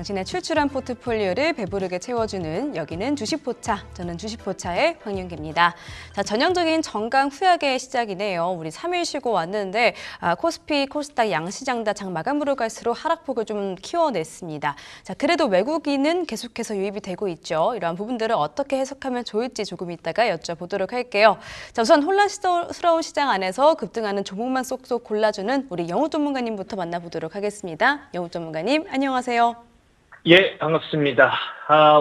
당신의 출출한 포트폴리오를 배부르게 채워주는 여기는 주식포차. 저는 주식포차의 황윤기입니다. 자, 전형적인 정강 후약의 시작이네요. 우리 3일 쉬고 왔는데 코스피, 코스닥 양시장 다 장 마감으로 갈수록 하락폭을 좀 키워냈습니다. 자, 그래도 외국인은 계속해서 유입이 되고 있죠. 이러한 부분들을 어떻게 해석하면 좋을지 조금 이따가 여쭤보도록 할게요. 자, 우선 혼란스러운 시장 안에서 급등하는 종목만 쏙쏙 골라주는 우리 영우 전문가님부터 만나보도록 하겠습니다. 영우 전문가님, 안녕하세요. 예, 반갑습니다.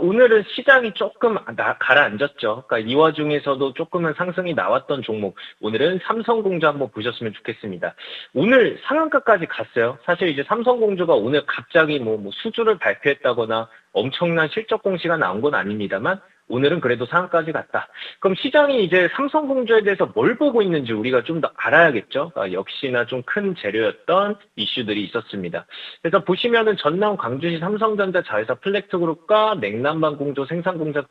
오늘은 시장이 조금 가라앉았죠. 그러니까 이 와중에서도 조금은 상승이 나왔던 종목. 오늘은 삼성공조 한번 보셨으면 좋겠습니다. 오늘 상한가까지 갔어요. 사실 이제 삼성공조가 오늘 갑자기 뭐 수주를 발표했다거나 엄청난 실적 공시가 나온 건 아닙니다만 오늘은 그래도 상한가까지 갔다. 그럼 시장이 이제 삼성공조에 대해서 뭘 보고 있는지 우리가 좀 더 알아야겠죠. 역시나 좀 큰 재료였던 이슈들이 있었습니다. 그래서 보시면은 전남 광주시 삼성전자 자회사 플렉트그룹과 냉난방공조 생산공장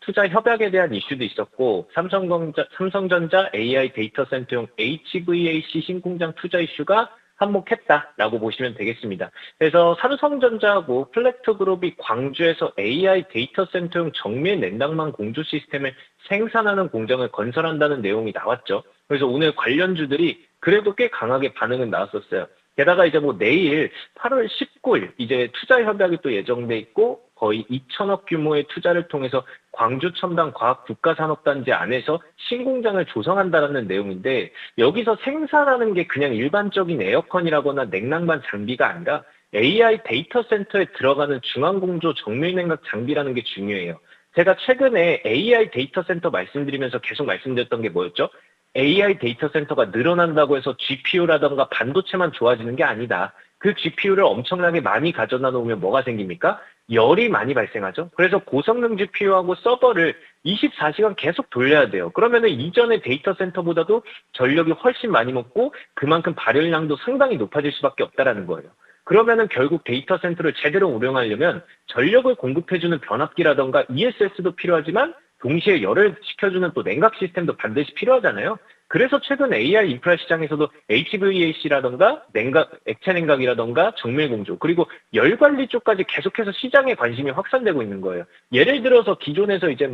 투자 협약에 대한 이슈도 있었고, 삼성전자 AI 데이터 센터용 HVAC 신공장 투자 이슈가 한몫했다라고 보시면 되겠습니다. 그래서 삼성전자하고 플렉트그룹이 광주에서 AI 데이터 센터용 정밀 냉난방 공조 시스템을 생산하는 공장을 건설한다는 내용이 나왔죠. 그래서 오늘 관련주들이 그래도 꽤 강하게 반응은 나왔었어요. 게다가 이제 내일 8월 19일 이제 투자 협약이 또 예정돼 있고 거의 2천억 규모의 투자를 통해서 광주 첨단 과학 국가산업단지 안에서 신공장을 조성한다는 내용인데, 여기서 생산하는 게 그냥 일반적인 에어컨이라거나 냉난방 장비가 아니라 AI 데이터 센터에 들어가는 중앙공조 정밀냉각 장비라는 게 중요해요. 제가 최근에 AI 데이터 센터 말씀드리면서 계속 말씀드렸던 게 뭐였죠? AI 데이터 센터가 늘어난다고 해서 GPU라던가 반도체만 좋아지는 게 아니다. 그 GPU를 엄청나게 많이 가져다 놓으면 뭐가 생깁니까? 열이 많이 발생하죠. 그래서 고성능 GPU하고 서버를 24시간 계속 돌려야 돼요. 그러면은 이전의 데이터 센터보다도 전력이 훨씬 많이 먹고 그만큼 발열량도 상당히 높아질 수밖에 없다라는 거예요. 그러면은 결국 데이터 센터를 제대로 운영하려면 전력을 공급해주는 변압기라던가 ESS도 필요하지만 동시에 열을 식혀주는 또 냉각 시스템도 반드시 필요하잖아요. 그래서 최근 AI 인프라 시장에서도 HVAC라던가 액체 냉각이라던가 정밀 공조, 그리고 열 관리 쪽까지 계속해서 시장에 관심이 확산되고 있는 거예요. 예를 들어서 기존에서 이제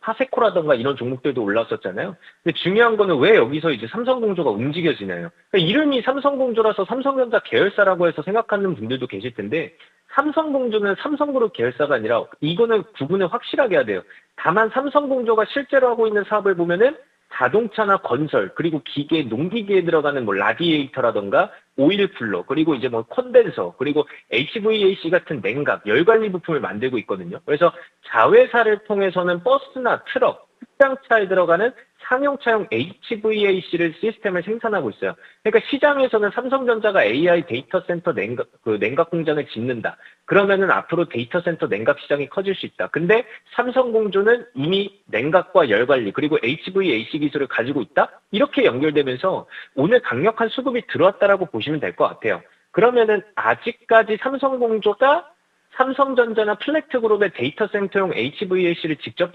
하세코라던가 이런 종목들도 올라왔었잖아요. 근데 중요한 거는 왜 여기서 이제 삼성공조가 움직여지나요? 그러니까 이름이 삼성공조라서 삼성전자 계열사라고 해서 생각하는 분들도 계실 텐데, 삼성공조는 삼성그룹 계열사가 아니라 이거는 구분을 확실하게 해야 돼요. 다만 삼성공조가 실제로 하고 있는 사업을 보면은 자동차나 건설, 그리고 기계, 농기계에 들어가는 라디에이터라던가 오일 쿨러, 그리고 이제 콘덴서, 그리고 HVAC 같은 냉각, 열 관리 부품을 만들고 있거든요. 그래서 자회사를 통해서는 버스나 트럭, 특장차에 들어가는 상용차용 HVAC를 시스템을 생산하고 있어요. 그러니까 시장에서는 삼성전자가 AI 데이터 센터 냉각 공장을 짓는다. 그러면은 앞으로 데이터 센터 냉각 시장이 커질 수 있다. 근데 삼성공조는 이미 냉각과 열 관리 그리고 HVAC 기술을 가지고 있다. 이렇게 연결되면서 오늘 강력한 수급이 들어왔다라고 보시면 될 것 같아요. 그러면은 아직까지 삼성공조가 삼성전자나 플렉트그룹의 데이터 센터용 HVAC를 직접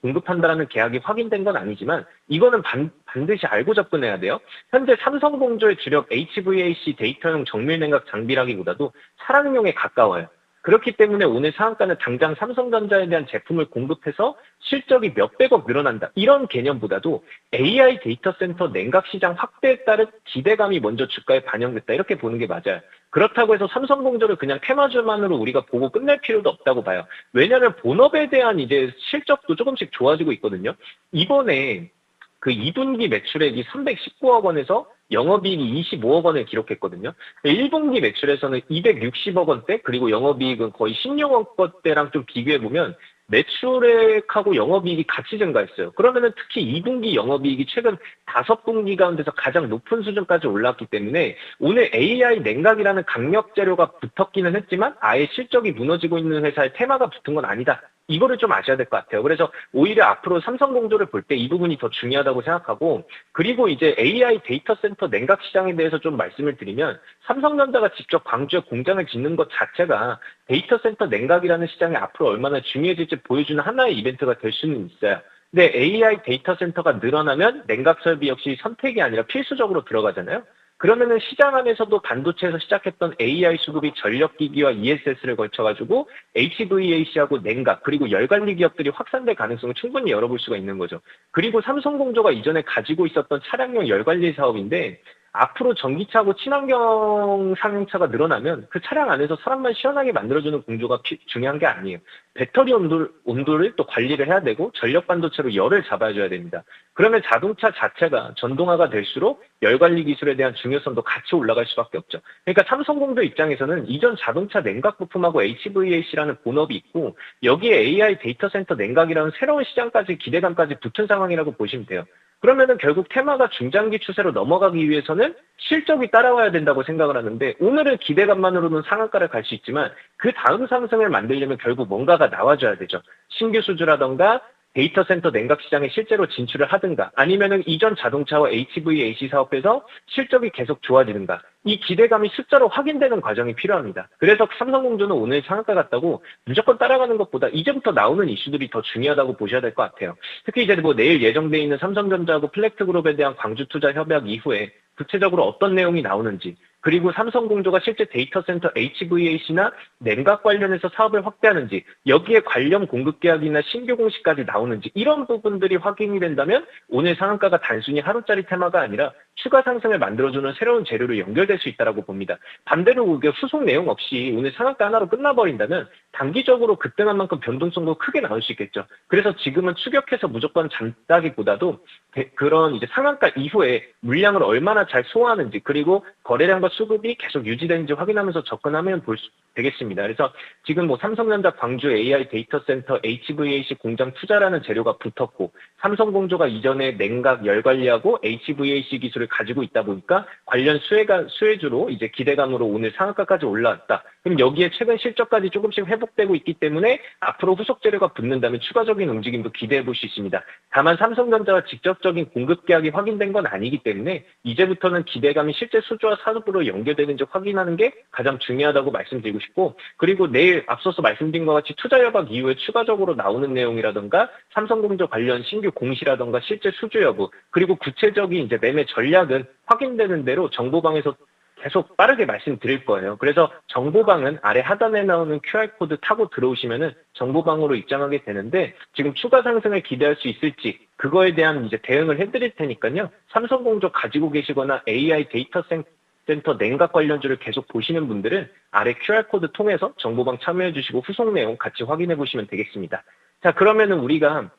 공급한다라는 계약이 확인된 건 아니지만 이거는 반드시 알고 접근해야 돼요. 현재 삼성공조의 주력 HVAC 데이터용 정밀냉각 장비라기보다도 차량용에 가까워요. 그렇기 때문에 오늘 상한가는 당장 삼성전자에 대한 제품을 공급해서 실적이 몇백억 늘어난다, 이런 개념보다도 AI 데이터 센터 냉각 시장 확대에 따른 기대감이 먼저 주가에 반영됐다, 이렇게 보는 게 맞아요. 그렇다고 해서 삼성공조를 그냥 테마주만으로 우리가 보고 끝낼 필요도 없다고 봐요. 왜냐하면 본업에 대한 이제 실적도 조금씩 좋아지고 있거든요. 이번에 그 2분기 매출액이 319억 원에서 영업이익이 25억 원을 기록했거든요. 1분기 매출에서는 260억 원대, 그리고 영업이익은 거의 16억 원대랑 좀 비교해보면 매출액하고 영업이익이 같이 증가했어요. 그러면은 특히 2분기 영업이익이 최근 5분기 가운데서 가장 높은 수준까지 올랐기 때문에 오늘 AI 냉각이라는 강력 재료가 붙었기는 했지만 아예 실적이 무너지고 있는 회사의 테마가 붙은 건 아니다. 이거를 좀 아셔야 될 것 같아요. 그래서 오히려 앞으로 삼성공조를 볼 때 이 부분이 더 중요하다고 생각하고, 그리고 이제 AI 데이터 센터 냉각 시장에 대해서 좀 말씀을 드리면 삼성전자가 직접 광주에 공장을 짓는 것 자체가 데이터 센터 냉각이라는 시장이 앞으로 얼마나 중요해질지 보여주는 하나의 이벤트가 될 수는 있어요. 근데 AI 데이터 센터가 늘어나면 냉각 설비 역시 선택이 아니라 필수적으로 들어가잖아요. 그러면은 시장 안에서도 반도체에서 시작했던 AI 수급이 전력기기와 ESS를 거쳐가지고 HVAC하고 냉각 그리고 열관리 기업들이 확산될 가능성을 충분히 열어볼 수가 있는 거죠. 그리고 삼성공조가 이전에 가지고 있었던 차량용 열관리 사업인데 앞으로 전기차하고 친환경 상용차가 늘어나면 그 차량 안에서 사람만 시원하게 만들어주는 공조가 중요한 게 아니에요. 배터리 온도를 또 관리를 해야 되고 전력 반도체로 열을 잡아줘야 됩니다. 그러면 자동차 자체가 전동화가 될수록 열 관리 기술에 대한 중요성도 같이 올라갈 수밖에 없죠. 그러니까 삼성공조 입장에서는 이전 자동차 냉각 부품하고 HVAC라는 본업이 있고 여기에 AI 데이터 센터 냉각이라는 새로운 시장까지 기대감까지 붙은 상황이라고 보시면 돼요. 그러면은 결국 테마가 중장기 추세로 넘어가기 위해서는 실적이 따라와야 된다고 생각을 하는데 오늘은 기대감만으로는 상한가를 갈 수 있지만 그 다음 상승을 만들려면 결국 뭔가가 나와줘야 되죠. 신규 수주라던가 데이터 센터 냉각 시장에 실제로 진출을 하든가 아니면은 이전 자동차와 HVAC 사업에서 실적이 계속 좋아지든가 이 기대감이 숫자로 확인되는 과정이 필요합니다. 그래서 삼성공조는 오늘 상한가 같다고 무조건 따라가는 것보다 이제부터 나오는 이슈들이 더 중요하다고 보셔야 될 것 같아요. 특히 이제 뭐 내일 예정돼 있는 삼성전자하고 플렉트그룹에 대한 광주 투자 협약 이후에 구체적으로 어떤 내용이 나오는지 그리고 삼성공조가 실제 데이터 센터 HVAC나 냉각 관련해서 사업을 확대하는지 여기에 관련 공급 계약이나 신규 공시까지 나오는지 이런 부분들이 확인이 된다면 오늘 상한가가 단순히 하루짜리 테마가 아니라 추가 상승을 만들어주는 새로운 재료로 연결될 수 있다고 봅니다. 반대로 그게 후속 내용 없이 오늘 상한가 하나로 끝나버린다면 단기적으로 급등한 만큼 변동성도 크게 나올 수 있겠죠. 그래서 지금은 추격해서 무조건 잠다기보다도 그런 이제 상한가 이후에 물량을 얼마나 잘 소화하는지 그리고 거래량과 수급이 계속 유지되는지 확인하면서 접근하면 되겠습니다. 그래서 지금 뭐 삼성전자 광주 AI 데이터 센터 HVAC 공장 투자라는 재료가 붙었고 삼성공조가 이전에 냉각 열 관리하고 HVAC 기술을 가지고 있다 보니까 관련 수혜주로 이제 기대감으로 오늘 상한가까지 올라왔다. 그럼 여기에 최근 실적까지 조금씩 회복되고 있기 때문에 앞으로 후속 재료가 붙는다면 추가적인 움직임도 기대해 볼 수 있습니다. 다만 삼성전자와 직접적인 공급 계약이 확인된 건 아니기 때문에 이제부터는 기대감이 실제 수주와 사업으로 연결되는지 확인하는 게 가장 중요하다고 말씀드리고 싶고 그리고 내일 앞서서 말씀드린 것 같이 투자 협약 이후에 추가적으로 나오는 내용이라던가 삼성공조 관련 신규 공시라던가 실제 수주 여부 그리고 구체적인 이제 매매 전략은 확인되는 대로 정보방에서 계속 빠르게 말씀드릴 거예요. 그래서 정보방은 아래 하단에 나오는 QR코드 타고 들어오시면은 정보방으로 입장하게 되는데 지금 추가 상승을 기대할 수 있을지 그거에 대한 이제 대응을 해드릴 테니까요. 삼성공조 가지고 계시거나 AI 데이터 센터 냉각 관련주를 계속 보시는 분들은 아래 QR코드 통해서 정보방 참여해 주시고 후속 내용 같이 확인해 보시면 되겠습니다. 자, 그러면은 우리가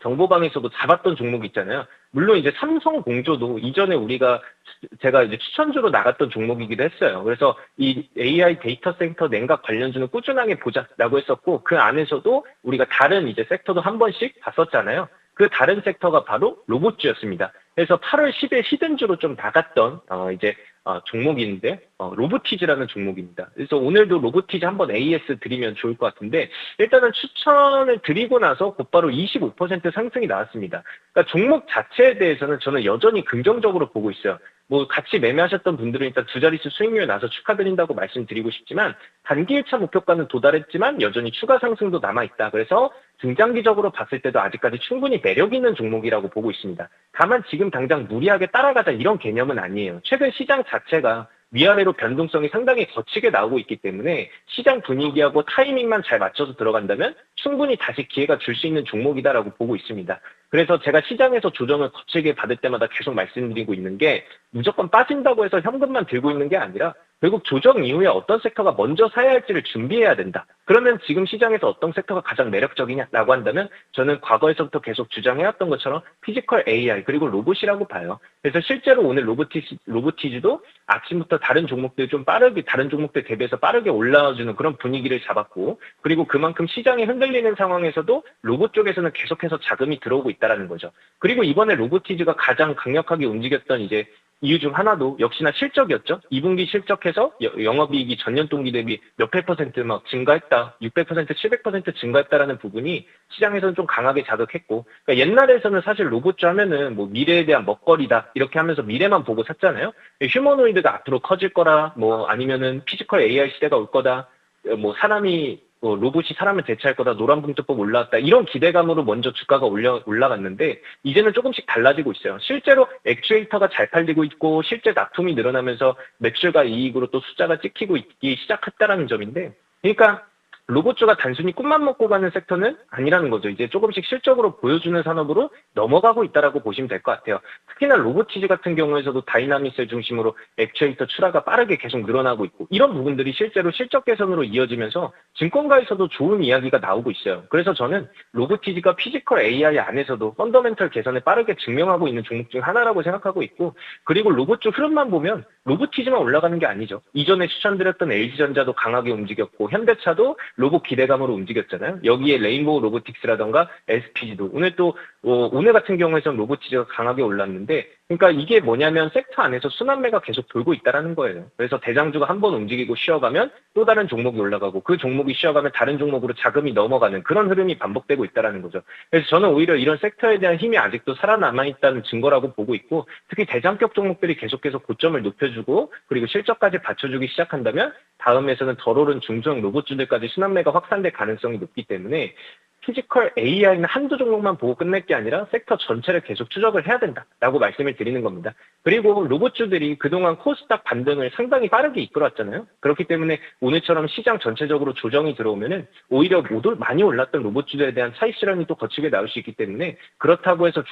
정보방에서도 잡았던 종목 있잖아요. 물론 이제 삼성공조도 이전에 제가 이제 추천주로 나갔던 종목이기도 했어요. 그래서 이 AI 데이터 센터 냉각 관련주는 꾸준하게 보자라고 했었고 그 안에서도 우리가 다른 이제 섹터도 한 번씩 봤었잖아요. 그 다른 섹터가 바로 로봇주였습니다. 그래서 8월 10일 히든주로 좀 나갔던 종목인데 로보티즈라는 종목입니다. 그래서 오늘도 로보티즈 한번 AS 드리면 좋을 것 같은데 일단은 추천을 드리고 나서 곧바로 25% 상승이 나왔습니다. 그러니까 종목 자체에 대해서는 저는 여전히 긍정적으로 보고 있어요. 뭐 같이 매매하셨던 분들은 일단 두 자릿수 수익률 나서 축하드린다고 말씀드리고 싶지만 단기 1차 목표가는 도달했지만 여전히 추가 상승도 남아있다. 그래서 중장기적으로 봤을 때도 아직까지 충분히 매력 있는 종목이라고 보고 있습니다. 다만 지금 당장 무리하게 따라가자 이런 개념은 아니에요. 최근 시장 자체가 위아래로 변동성이 상당히 거치게 나오고 있기 때문에 시장 분위기하고 타이밍만 잘 맞춰서 들어간다면 충분히 다시 기회가 줄 수 있는 종목이다라고 보고 있습니다. 그래서 제가 시장에서 조정을 거칠게 받을 때마다 계속 말씀드리고 있는 게 무조건 빠진다고 해서 현금만 들고 있는 게 아니라 결국 조정 이후에 어떤 섹터가 먼저 사야 할지를 준비해야 된다. 그러면 지금 시장에서 어떤 섹터가 가장 매력적이냐라고 한다면 저는 과거에서부터 계속 주장해왔던 것처럼 피지컬 AI 그리고 로봇이라고 봐요. 그래서 실제로 오늘 로보티즈도 아침부터 다른 종목들 다른 종목들 대비해서 빠르게 올라와주는 그런 분위기를 잡았고 그리고 그만큼 시장이 흔들리는 상황에서도 로봇 쪽에서는 계속해서 자금이 들어오고 있다라는 거죠. 그리고 이번에 로보티즈가 가장 강력하게 움직였던 이제 이유 중 하나도 역시나 실적이었죠. 2분기 실적해서 영업이익이 전년 동기 대비 몇백 퍼센트 막 증가했다. 600%, 700% 증가했다라는 부분이 시장에서는 좀 강하게 자극했고 그러니까 옛날에서는 사실 로봇주 하면은 뭐 미래에 대한 먹거리다 이렇게 하면서 미래만 보고 샀잖아요. 휴머노이드가 앞으로 커질 거라 뭐 아니면은 피지컬 AI 시대가 올 거다. 뭐 사람이 로봇이 사람을 대체할 거다, 노란봉투법 올라왔다, 이런 기대감으로 먼저 주가가 올라갔는데 이제는 조금씩 달라지고 있어요. 실제로 액추에이터가 잘 팔리고 있고 실제 납품이 늘어나면서 매출과 이익으로 또 숫자가 찍히고 있기 시작했다라는 점인데, 그러니까 로봇주가 단순히 꿈만 먹고 가는 섹터는 아니라는 거죠. 이제 조금씩 실적으로 보여주는 산업으로 넘어가고 있다라고 보시면 될 것 같아요. 특히나 로보티즈 같은 경우에서도 다이나믹스를 중심으로 액추에이터 출하가 빠르게 계속 늘어나고 있고, 이런 부분들이 실제로 실적 개선으로 이어지면서 증권가에서도 좋은 이야기가 나오고 있어요. 그래서 저는 로보티즈가 피지컬 AI 안에서도 펀더멘털 개선을 빠르게 증명하고 있는 종목 중 하나라고 생각하고 있고, 그리고 로봇주 흐름만 보면 로보티즈만 올라가는 게 아니죠. 이전에 추천드렸던 LG전자도 강하게 움직였고 현대차도 로봇 기대감으로 움직였잖아요. 여기에 레인보우 로보틱스라던가 SPG도 오늘 같은 경우에는 로보티즈가 강하게 올랐는데, 그러니까 이게 뭐냐면 섹터 안에서 순환매가 계속 돌고 있다라는 거예요. 그래서 대장주가 한번 움직이고 쉬어가면 또 다른 종목이 올라가고, 그 종목이 쉬어가면 다른 종목으로 자금이 넘어가는 그런 흐름이 반복되고 있다라는 거죠. 그래서 저는 오히려 이런 섹터에 대한 힘이 아직도 살아남아 있다는 증거라고 보고 있고, 특히 대장격 종목들이 계속해서 고점을 높여주고 그리고 실적까지 받쳐주기 시작한다면 다음에서는 덜 오른 중소형 로봇주들까지 순환매가 확산될 가능성이 높기 때문에 피지컬 AI는 한두 종목만 보고 끝낼 게 아니라 섹터 전체를 계속 추적을 해야 된다라고 말씀을 드리는 겁니다. 그리고 로봇주들이 그동안 코스닥 반등을 상당히 빠르게 이끌어왔잖아요. 그렇기 때문에 오늘처럼 시장 전체적으로 조정이 들어오면은 오히려 많이 올랐던 로봇주들에 대한 차익 실현이 또 거치게 나올 수 있기 때문에, 그렇다고 해서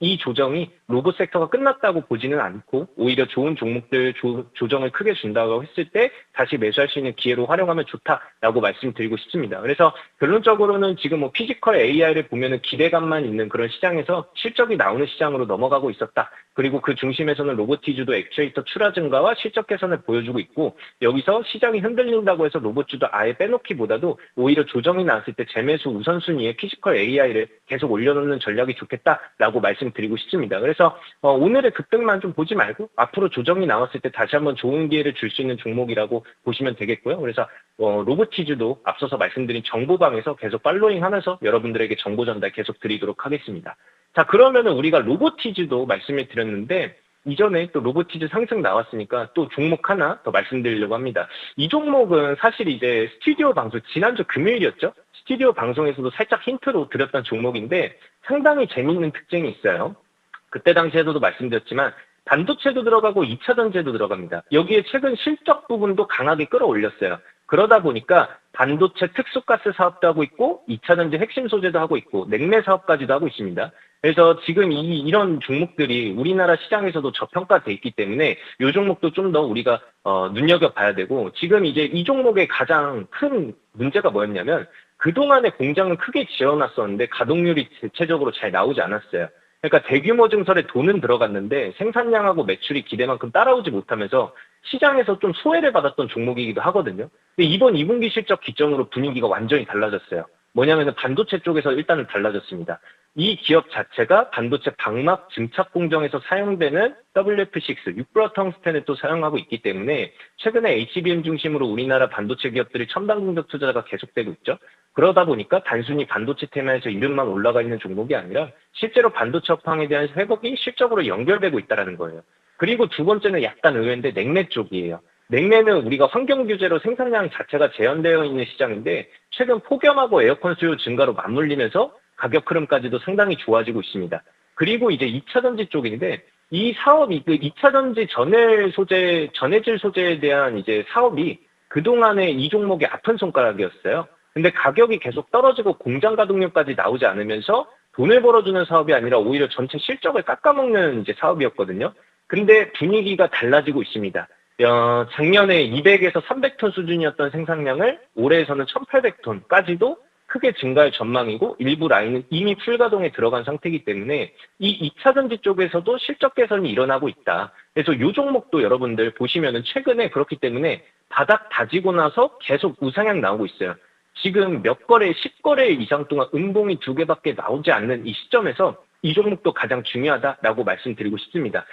이 조정이 로봇 섹터가 끝났다고 보지는 않고 오히려 좋은 종목들 조정을 크게 준다고 했을 때 다시 매수할 수 있는 기회로 활용하면 좋다라고 말씀드리고 싶습니다. 그래서 결론적으로는 지금 피지컬 AI를 보면은 기대감만 있는 그런 시장에서 실적이 나오는 시장으로 넘어가고 있었다. 그리고 그 중심에서는 로보티즈도 액추에이터 출하 증가와 실적 개선을 보여주고 있고, 여기서 시장이 흔들린다고 해서 로봇주도 아예 빼놓기보다도 오히려 조정이 나왔을 때 재매수 우선순위에 피지컬 AI를 계속 올려놓는 전략이 좋겠다라고 말씀드리고 싶습니다. 그래서 오늘의 급등만 좀 보지 말고 앞으로 조정이 나왔을 때 다시 한번 좋은 기회를 줄 수 있는 종목이라고 보시면 되겠고요. 그래서 로보티즈도 앞서서 말씀드린 정보방에서 계속 팔로잉 하면서 여러분들에게 정보 전달 계속 드리도록 하겠습니다. 자, 그러면은 우리가 로보티즈도 말씀을 드렸는데, 이전에 또 로보티즈 상승 나왔으니까 또 종목 하나 더 말씀드리려고 합니다. 이 종목은 사실 이제 스튜디오 방송, 지난주 금요일이었죠? 스튜디오 방송에서도 살짝 힌트로 드렸던 종목인데 상당히 재미있는 특징이 있어요. 그때 당시에도 말씀드렸지만 반도체도 들어가고 2차 전지도 들어갑니다. 여기에 최근 실적 부분도 강하게 끌어올렸어요. 그러다 보니까 반도체 특수가스 사업도 하고 있고 2차 전지 핵심 소재도 하고 있고 냉매 사업까지도 하고 있습니다. 그래서 지금 이런 종목들이 우리나라 시장에서도 저평가돼 있기 때문에 이 종목도 좀 더 우리가 눈여겨봐야 되고, 지금 이제 이 종목의 가장 큰 문제가 뭐였냐면 그동안에 공장을 크게 지어놨었는데 가동률이 대체적으로 잘 나오지 않았어요. 그러니까 대규모 증설에 돈은 들어갔는데 생산량하고 매출이 기대만큼 따라오지 못하면서 시장에서 좀 소외를 받았던 종목이기도 하거든요. 근데 이번 2분기 실적 기점으로 분위기가 완전히 달라졌어요. 뭐냐면 반도체 쪽에서 일단은 달라졌습니다. 이 기업 자체가 반도체 방막 증착 공정에서 사용되는 WF6, 6브라 텅스텐을 또 사용하고 있기 때문에 최근에 HBM 중심으로 우리나라 반도체 기업들이 첨단 공격 투자가 계속되고 있죠. 그러다 보니까 단순히 반도체 테마에서 이름만 올라가 있는 종목이 아니라 실제로 반도체 업황에 대한 회복이 실적으로 연결되고 있다는 거예요. 그리고 두 번째는 약간 의외인데 냉매 쪽이에요. 냉매는 우리가 환경 규제로 생산량 자체가 제한되어 있는 시장인데 최근 폭염하고 에어컨 수요 증가로 맞물리면서 가격 흐름까지도 상당히 좋아지고 있습니다. 그리고 이제 2차 전지 쪽인데 이 사업이 그 2차 전지 전해질 소재에 대한 이제 사업이 그동안에 이 종목의 아픈 손가락이었어요. 근데 가격이 계속 떨어지고 공장 가동률까지 나오지 않으면서 돈을 벌어주는 사업이 아니라 오히려 전체 실적을 깎아먹는 이제 사업이었거든요. 근데 분위기가 달라지고 있습니다. 작년에 200에서 300톤 수준이었던 생산량을 올해에서는 1,800톤까지도 크게 증가할 전망이고, 일부 라인은 이미 풀가동에 들어간 상태이기 때문에 이 2차 전지 쪽에서도 실적 개선이 일어나고 있다. 그래서 이 종목도 여러분들 보시면은 최근에 그렇기 때문에 바닥 다지고 나서 계속 우상향 나오고 있어요. 지금 몇 거래, 10거래 이상 동안 음봉이 2개밖에 나오지 않는 이 시점에서 이 종목도 가장 중요하다라고 말씀드리고 싶습니다.